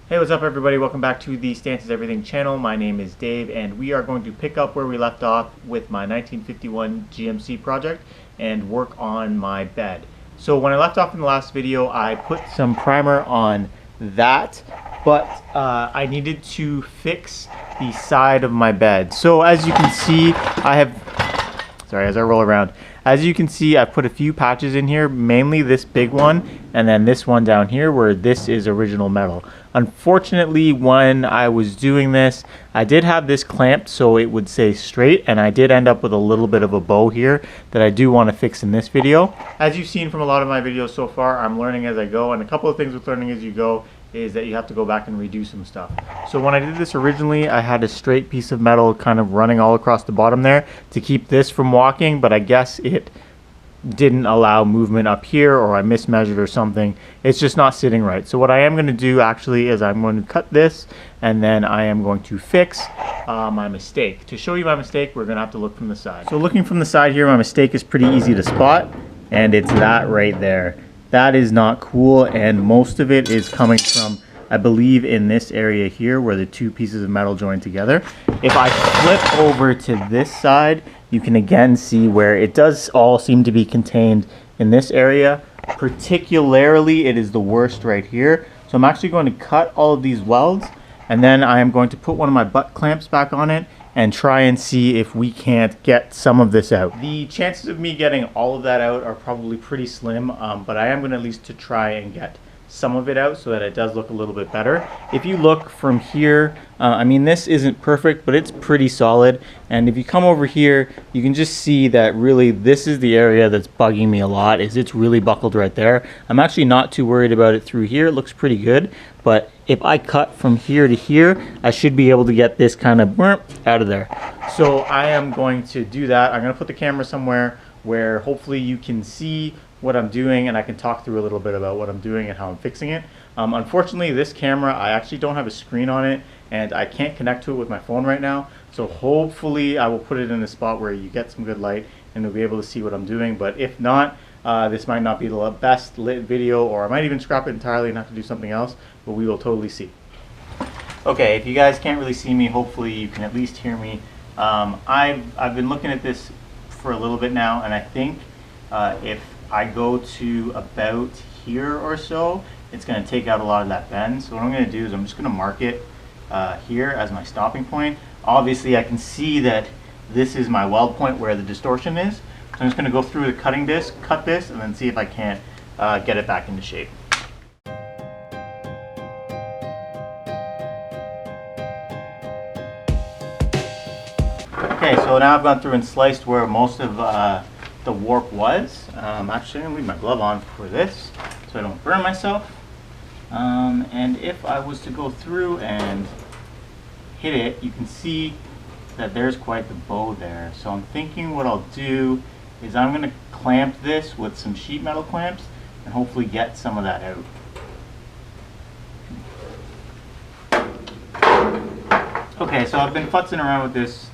Hey, what's up everybody? Welcome back to the Stances Everything channel. My name is Dave and we are going to pick up where we left off with my 1951 GMC project and work on my bed. So when I left off in the last video, I put some primer on that, but I needed to fix the side of my bed. So as you can see, as I roll around, as you can see, I've put a few patches in here, mainly this big one and then this one down here where this is original metal. Unfortunately, when I was doing this, I did have this clamped so it would stay straight, and I did end up with a little bit of a bow here that I do want to fix in this video. As you've seen from a lot of my videos so far, I'm learning as I go, and a couple of things with learning as you go is that you have to go back and redo some stuff. So when I did this originally, I had a straight piece of metal kind of running all across the bottom there to keep this from walking, but I guess it didn't allow movement up here, or I mismeasured or something. It's just not sitting right. So what I am going to do actually is I'm going to cut this and then I am going to fix my mistake. To show you my mistake, we're going to have to look from the side. So looking from the side here, my mistake is pretty easy to spot, and it's that right there. That is not cool, and most of it is coming from, I believe, in this area here where the two pieces of metal join together. If I flip over to this side, you can again see where it does all seem to be contained in this area. Particularly, it is the worst right here. So I'm actually going to cut all of these welds, and then I am going to put one of my butt clamps back on it and try and see if we can't get some of this out. The chances of me getting all of that out are probably pretty slim, but I am going to at least to try and get some of it out so that it does look a little bit better. If you look from here, I mean, this isn't perfect, but it's pretty solid. And if you come over here, you can just see that really this is the area that's bugging me a lot, is it's really buckled right there. I'm actually not too worried about it through here. It looks pretty good, but if I cut from here to here, I should be able to get this kind of out of there. So I am going to do that. I'm going to put the camera somewhere where hopefully you can see what I'm doing and I can talk through a little bit about what I'm doing and how I'm fixing it. Unfortunately, this camera, I actually don't have a screen on it and I can't connect to it with my phone right now. So hopefully I will put it in a spot where you get some good light and you'll be able to see what I'm doing. But if not, this might not be the best lit video, or I might even scrap it entirely and have to do something else, but we will totally see. Okay, if you guys can't really see me, hopefully you can at least hear me. I've been looking at this for a little bit now, and I think if I go to about here or so, it's going to take out a lot of that bend. So what I'm going to do is I'm just going to mark it here as my stopping point. Obviously I can see that this is my weld point where the distortion is. So I'm just going to go through the cutting disc, cut this, and then see if I can't get it back into shape. Okay, so now I've gone through and sliced where most of the warp was. Actually, I'm going to leave my glove on for this so I don't burn myself. And if I was to go through and hit it, you can see that there's quite the bow there. So I'm thinking what I'll do is I'm going to clamp this with some sheet metal clamps and hopefully get some of that out. Okay, so I've been futzing around with this.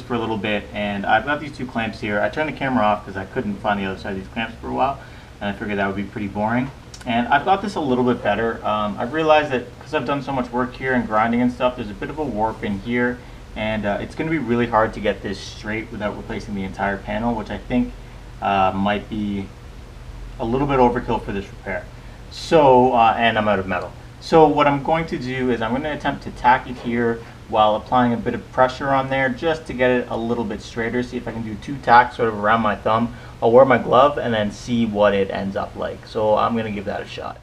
For a little bit, and I've got these two clamps here. I turned the camera off because I couldn't find the other side of these clamps for a while, and I figured that would be pretty boring. And I've got this a little bit better. I've realized that because I've done so much work here and grinding and stuff, there's a bit of a warp in here, and it's going to be really hard to get this straight without replacing the entire panel, which I think might be a little bit overkill for this repair. So, and I'm out of metal. So what I'm going to do is I'm going to attempt to tack it here while applying a bit of pressure on there just to get it a little bit straighter. See if I can do 2 tacks sort of around my thumb. I'll wear my glove and then see what it ends up like. So I'm going to give that a shot.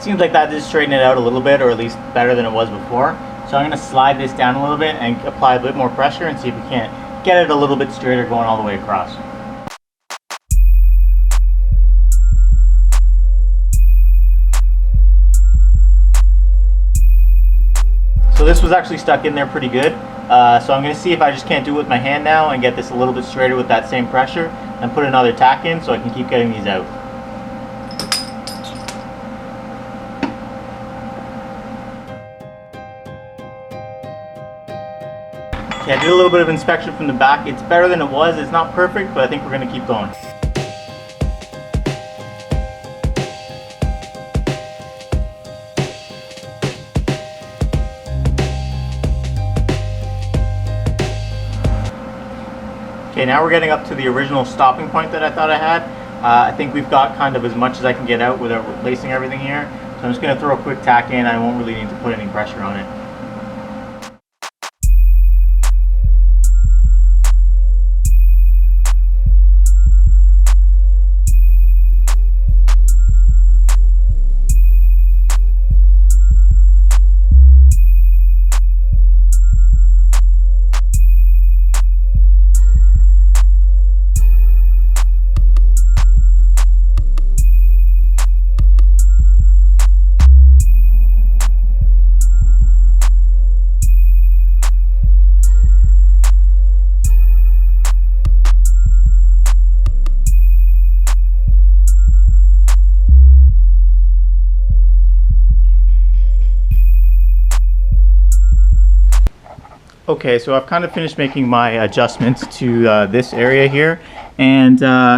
Seems like that did straighten it out a little bit, or at least better than it was before. So I'm going to slide this down a little bit and apply a bit more pressure and see if we can't get it a little bit straighter going all the way across. So this was actually stuck in there pretty good. So I'm going to see if I just can't do it with my hand now and get this a little bit straighter with that same pressure and put another tack in so I can keep getting these out. Okay, I did a little bit of inspection from the back. It's better than it was. It's not perfect, but I think we're gonna keep going. Okay, now we're getting up to the original stopping point that I thought I had. I think we've got kind of as much as I can get out without replacing everything here. So I'm just gonna throw a quick tack in. I won't really need to put any pressure on it. Okay, so I've kind of finished making my adjustments to this area here, and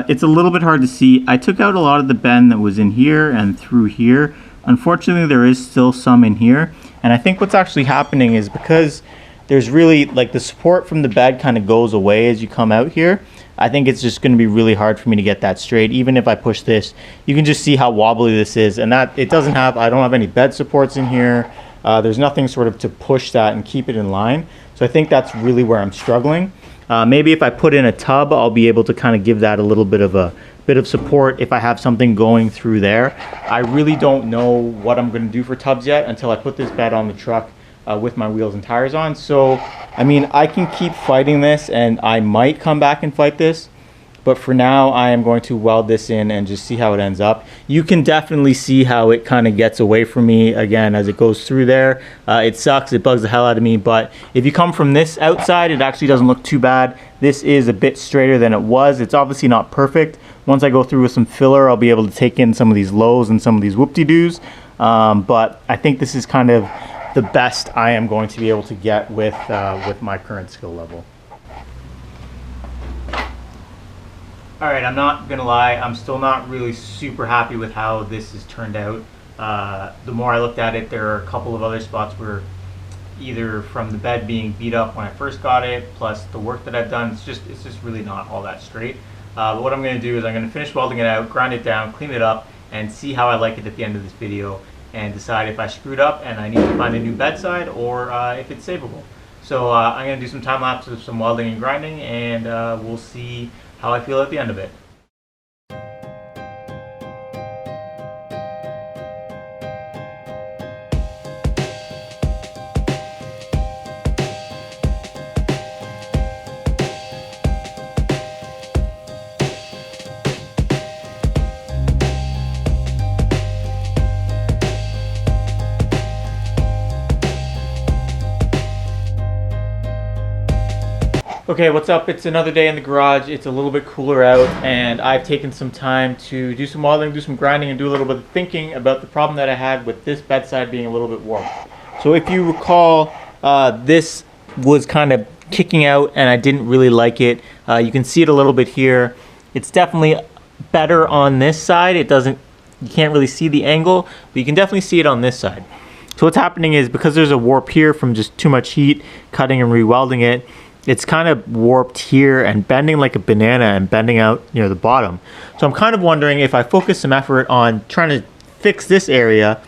it's a little bit hard to see. I took out a lot of the bend that was in here and through here. Unfortunately, there is still some in here, and I think what's actually happening is because there's really, like, the support from the bed kind of goes away as you come out here. I think it's just going to be really hard for me to get that straight. Even if I push this, you can just see how wobbly this is, and that it doesn't have, I don't have any bed supports in here. There's nothing sort of to push that and keep it in line. So I think that's really where I'm struggling. Maybe if I put in a tub, I'll be able to kind of give that a little bit of support if I have something going through there. I really don't know what I'm going to do for tubs yet until I put this bed on the truck with my wheels and tires on. So, I mean, I can keep fighting this, and I might come back and fight this. But for now, I am going to weld this in and just see how it ends up. You can definitely see how it kind of gets away from me again as it goes through there. It sucks, it bugs the hell out of me, but if you come from this outside, it actually doesn't look too bad. This is a bit straighter than it was. It's obviously not perfect. Once I go through with some filler, I'll be able to take in some of these lows and some of these whoop-de-doos. But I think this is kind of the best I am going to be able to get with my current skill level. Alright, I'm not gonna lie, I'm still not really super happy with how this has turned out. The more I looked at it, there are a couple of other spots where either from the bed being beat up when I first got it, plus the work that I've done, it's just really not all that straight. But what I'm gonna do is I'm gonna finish welding it out, grind it down, clean it up, and see how I like it at the end of this video, and decide if I screwed up and I need to find a new bedside or if it's savable. So I'm gonna do some time lapse of some welding and grinding, and we'll see how I feel at the end of it. Okay, what's up? It's another day in the garage. It's a little bit cooler out, and I've taken some time to do some welding, do some grinding, and do a little bit of thinking about the problem that I had with this bedside being a little bit warped. So if you recall, this was kind of kicking out, and I didn't really like it. You can see it a little bit here. It's definitely better on this side. You can't really see the angle, but you can definitely see it on this side. So what's happening is, because there's a warp here from just too much heat, cutting and re-welding it, it's kind of warped here and bending like a banana and bending out near the bottom. So I'm kind of wondering if I focus some effort on trying to fix this area,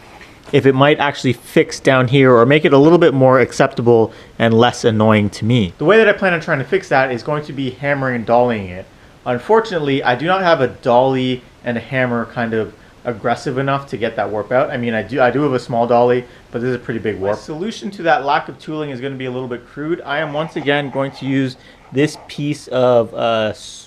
if it might actually fix down here or make it a little bit more acceptable and less annoying to me. The way that I plan on trying to fix that is going to be hammering and dollying it. Unfortunately, I do not have a dolly and a hammer kind of aggressive enough to get that warp out. I mean, I do have a small dolly, but this is a pretty big warp. My solution to that lack of tooling is going to be a little bit crude. I am once again going to use this piece of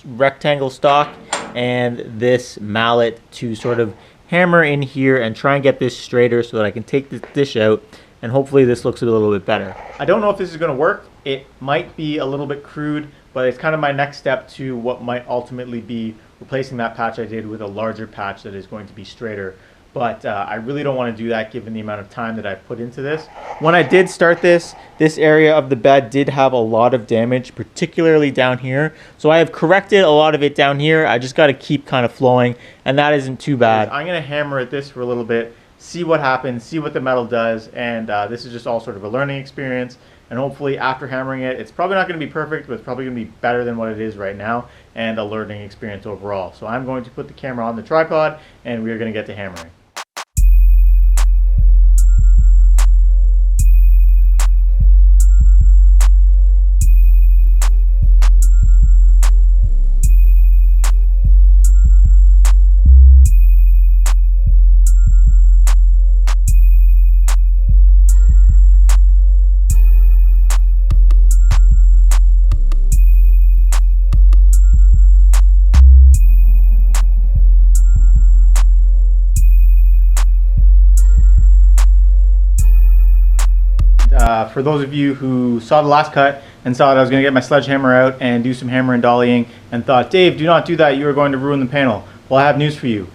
rectangle stock and this mallet to sort of hammer in here and try and get this straighter so that I can take this dish out, and hopefully this looks a little bit better. I don't know if this is going to work. It might be a little bit crude, but it's kind of my next step to what might ultimately be replacing that patch I did with a larger patch that is going to be straighter. but I really don't want to do that given the amount of time that I've put into this. When I did start this area of the bed did have a lot of damage, particularly down here. So I have corrected a lot of it down here. I just got to keep kind of flowing, and that isn't too bad. I'm going to hammer at this for a little bit, see what happens, see what the metal does, and this is just all sort of a learning experience. And hopefully after hammering it, it's probably not going to be perfect, but it's probably going to be better than what it is right now, and a learning experience overall. So I'm going to put the camera on the tripod, and we are going to get to hammering. For those of you who saw the last cut and saw that I was going to get my sledgehammer out and do some hammer and dollying and thought, Dave, do not do that, you are going to ruin the panel. Well, I have news for you.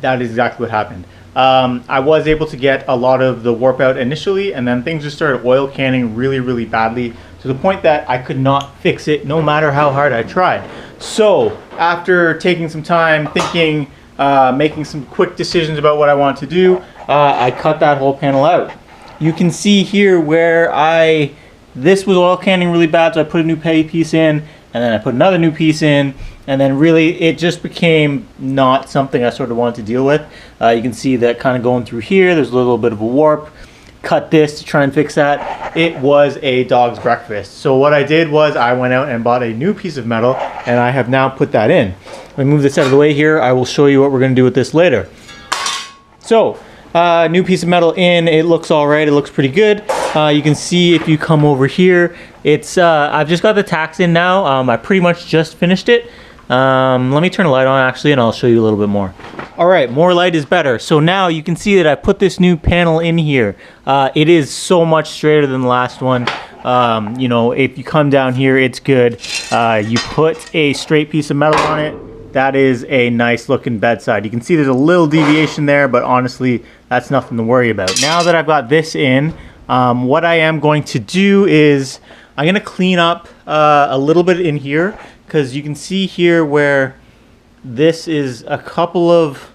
That is exactly what happened. I was able to get a lot of the warp out initially, and then things just started oil canning really badly, to the point that I could not fix it no matter how hard I tried. So after taking some time thinking, making some quick decisions about what I want to do, I cut that whole panel out. You can see here where this was oil canning really bad, so I put a new petty piece in, and then I put another new piece in, and then really it just became not something I sort of wanted to deal with. You can see that kind of going through here, there's a little bit of a warp. Cut this to try and fix that. It was a dog's breakfast. So what I did was I went out and bought a new piece of metal, and I have now put that in. Let me move this out of the way here. I will show you what we're going to do with this later. So, new piece of metal in. It looks all right. It looks pretty good. You can see if you come over here, it's I've just got the tacks in now. I pretty much just finished it. Let me turn the light on actually, and I'll show you a little bit more. All right, more light is better. So now you can see that I put this new panel in here. It is so much straighter than the last one. You know, if you come down here, it's good. You put a straight piece of metal on it. That is a nice looking bedside. You can see there's a little deviation there, but honestly, that's nothing to worry about. Now that I've got this in, what I am going to do is I'm going to clean up a little bit in here, because you can see here where this is a couple of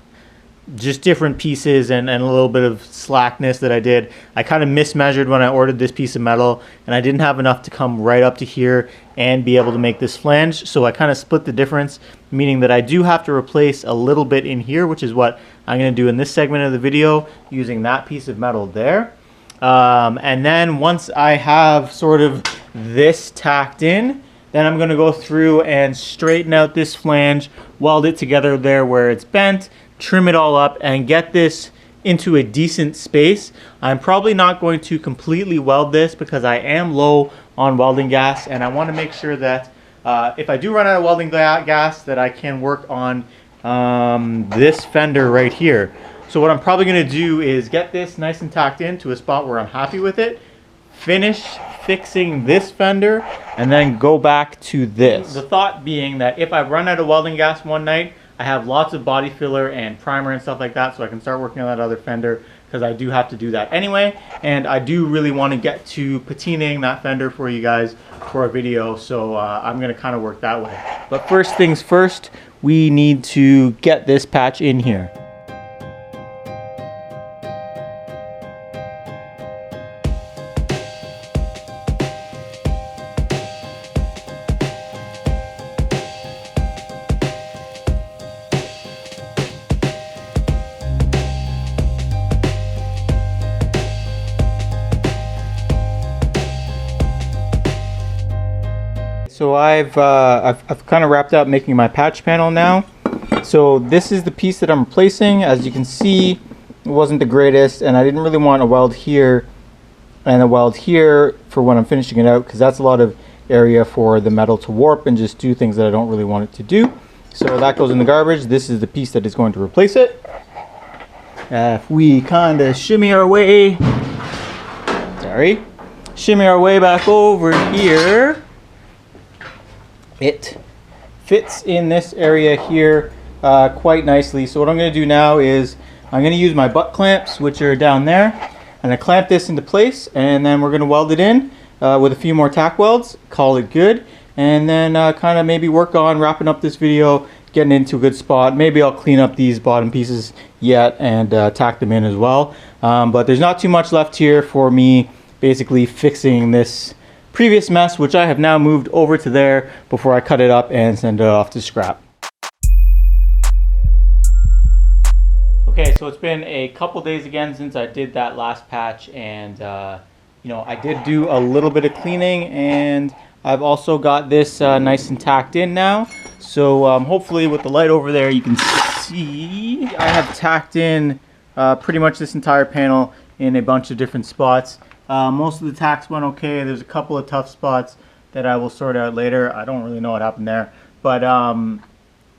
just different pieces and a little bit of slackness that I did. I kind of mismeasured when I ordered this piece of metal, and I didn't have enough to come right up to here and be able to make this flange. So I kind of split the difference, meaning that I do have to replace a little bit in here, which is what I'm going to do in this segment of the video using that piece of metal there. And then once I have sort of this tacked in, then I'm going to go through and straighten out this flange, weld it together there where it's bent, trim it all up, and get this into a decent space. I'm probably not going to completely weld this because I am low on welding gas, and I want to make sure that if I do run out of welding gas, that I can work on this fender right here. So what I'm probably going to do is get this nice and tacked in to a spot where I'm happy with it, finish fixing this fender, and then go back to this. The thought being that if I run out of welding gas one night, I have lots of body filler and primer and stuff like that, so I can start working on that other fender, because I do have to do that anyway, and I do really want to get to patinaing that fender for you guys for a video, so I'm going to kind of work that way. But first things first, we need to get this patch in here. So I've kind of wrapped up making my patch panel now. So this is the piece that I'm replacing. As you can see, it wasn't the greatest, and I didn't really want a weld here and a weld here for when I'm finishing it out, because that's a lot of area for the metal to warp and just do things that I don't really want it to do. So that goes in the garbage. This is the piece that is going to replace it. If we kind of shimmy our way back over here, it fits in this area here quite nicely. So what I'm going to do now is I'm going to use my butt clamps, which are down there, and I clamp this into place, and then we're going to weld it in with a few more tack welds, call it good, and then kind of maybe work on wrapping up this video, getting into a good spot. Maybe I'll clean up these bottom pieces yet and tack them in as well. But there's not too much left here for me basically fixing this previous mess, which I have now moved over to there before I cut it up and send it off to scrap. Okay, so it's been a couple days again since I did that last patch, and you know, I did do a little bit of cleaning, and I've also got this nice and tacked in now. So hopefully with the light over there you can see I have tacked in pretty much this entire panel in a bunch of different spots. Most of the tacks went okay. There's a couple of tough spots that I will sort out later. I don't really know what happened there, but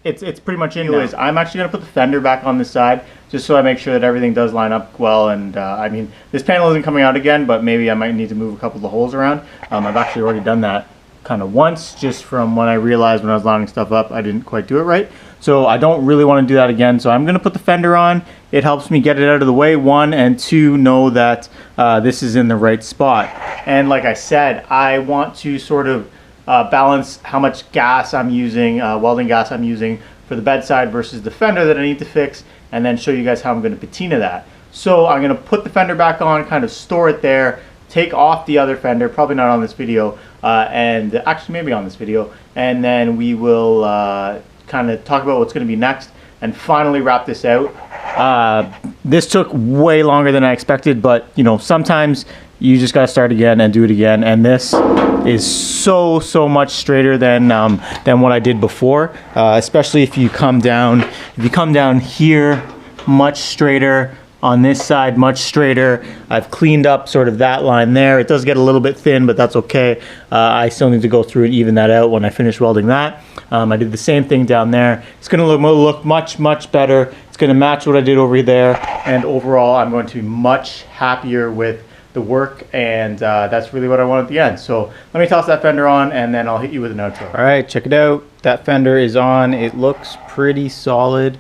it's pretty much in. Anyways, I'm actually going to put the fender back on this side just so I make sure that everything does line up well. And I mean, this panel isn't coming out again, but maybe I might need to move a couple of the holes around. I've actually already done that kind of once, just from when I realized when I was lining stuff up I didn't quite do it right. So I don't really want to do that again. So I'm going to put the fender on. It helps me get it out of the way, one, and two, know that this is in the right spot. And like I said, I want to sort of balance how much gas I'm using, welding gas I'm using for the bedside versus the fender that I need to fix, and then show you guys how I'm going to patina that. So I'm going to put the fender back on, kind of store it there, take off the other fender, probably not on this video, and actually maybe on this video, and then we will kind of talk about what's going to be next and finally wrap this out. This took way longer than I expected, but you know, sometimes you just got to start again and do it again, and this is so much straighter than what I did before, especially if you come down here, much straighter. On this side, much straighter. I've cleaned up sort of that line there. It does get a little bit thin, but that's okay. I still need to go through and even that out when I finish welding that. I did the same thing down there. It's going to look much better. It's going to match what I did over there, and overall I'm going to be much happier with the work, and that's really what I want at the end. So let me toss that fender on, and then I'll hit you with an outro. All right, check it out. That fender is on. It looks pretty solid.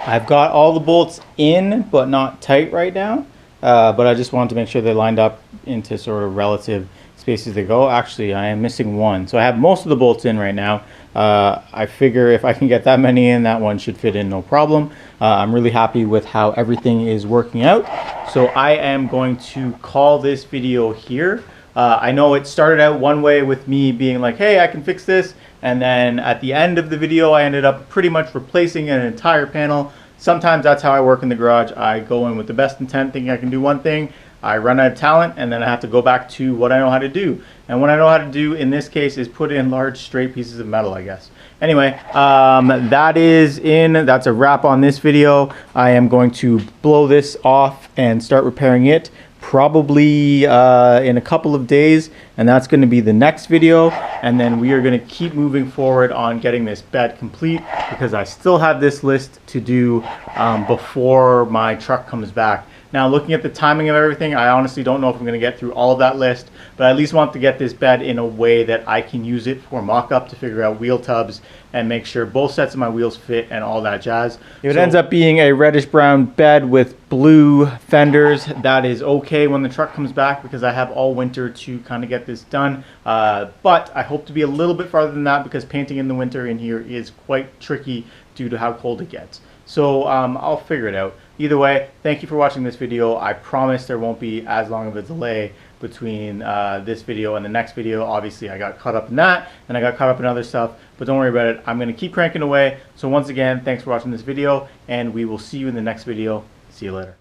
I've got all the bolts in, but not tight right now. But I just wanted to make sure they lined up into sort of relative spaces they go. Actually, I am missing one. So I have most of the bolts in right now. I figure if I can get that many in, that one should fit in no problem. I'm really happy with how everything is working out. So I am going to call this video here. I know it started out one way with me being like, hey, I can fix this. And then at the end of the video, I ended up pretty much replacing an entire panel. Sometimes that's how I work in the garage. I go in with the best intent, thinking I can do one thing. I run out of talent, and then I have to go back to what I know how to do. And what I know how to do in this case is put in large straight pieces of metal, I guess. Anyway, that's a wrap on this video. I am going to blow this off and start repairing it probably in a couple of days, and that's going to be the next video. And then we are going to keep moving forward on getting this bed complete, because I still have this list to do before my truck comes back. Now, looking at the timing of everything, I honestly don't know if I'm going to get through all of that list, but I at least want to get this bed in a way that I can use it for mock-up to figure out wheel tubs and make sure both sets of my wheels fit and all that jazz. If it ends up being a reddish-brown bed with blue fenders, that is okay when the truck comes back, because I have all winter to kind of get this done. But I hope to be a little bit farther than that, because painting in the winter in here is quite tricky due to how cold it gets. So I'll figure it out. Either way, thank you for watching this video. I promise there won't be as long of a delay between this video and the next video. Obviously, I got caught up in that, and I got caught up in other stuff, but don't worry about it. I'm going to keep cranking away. So once again, thanks for watching this video, and we will see you in the next video. See you later.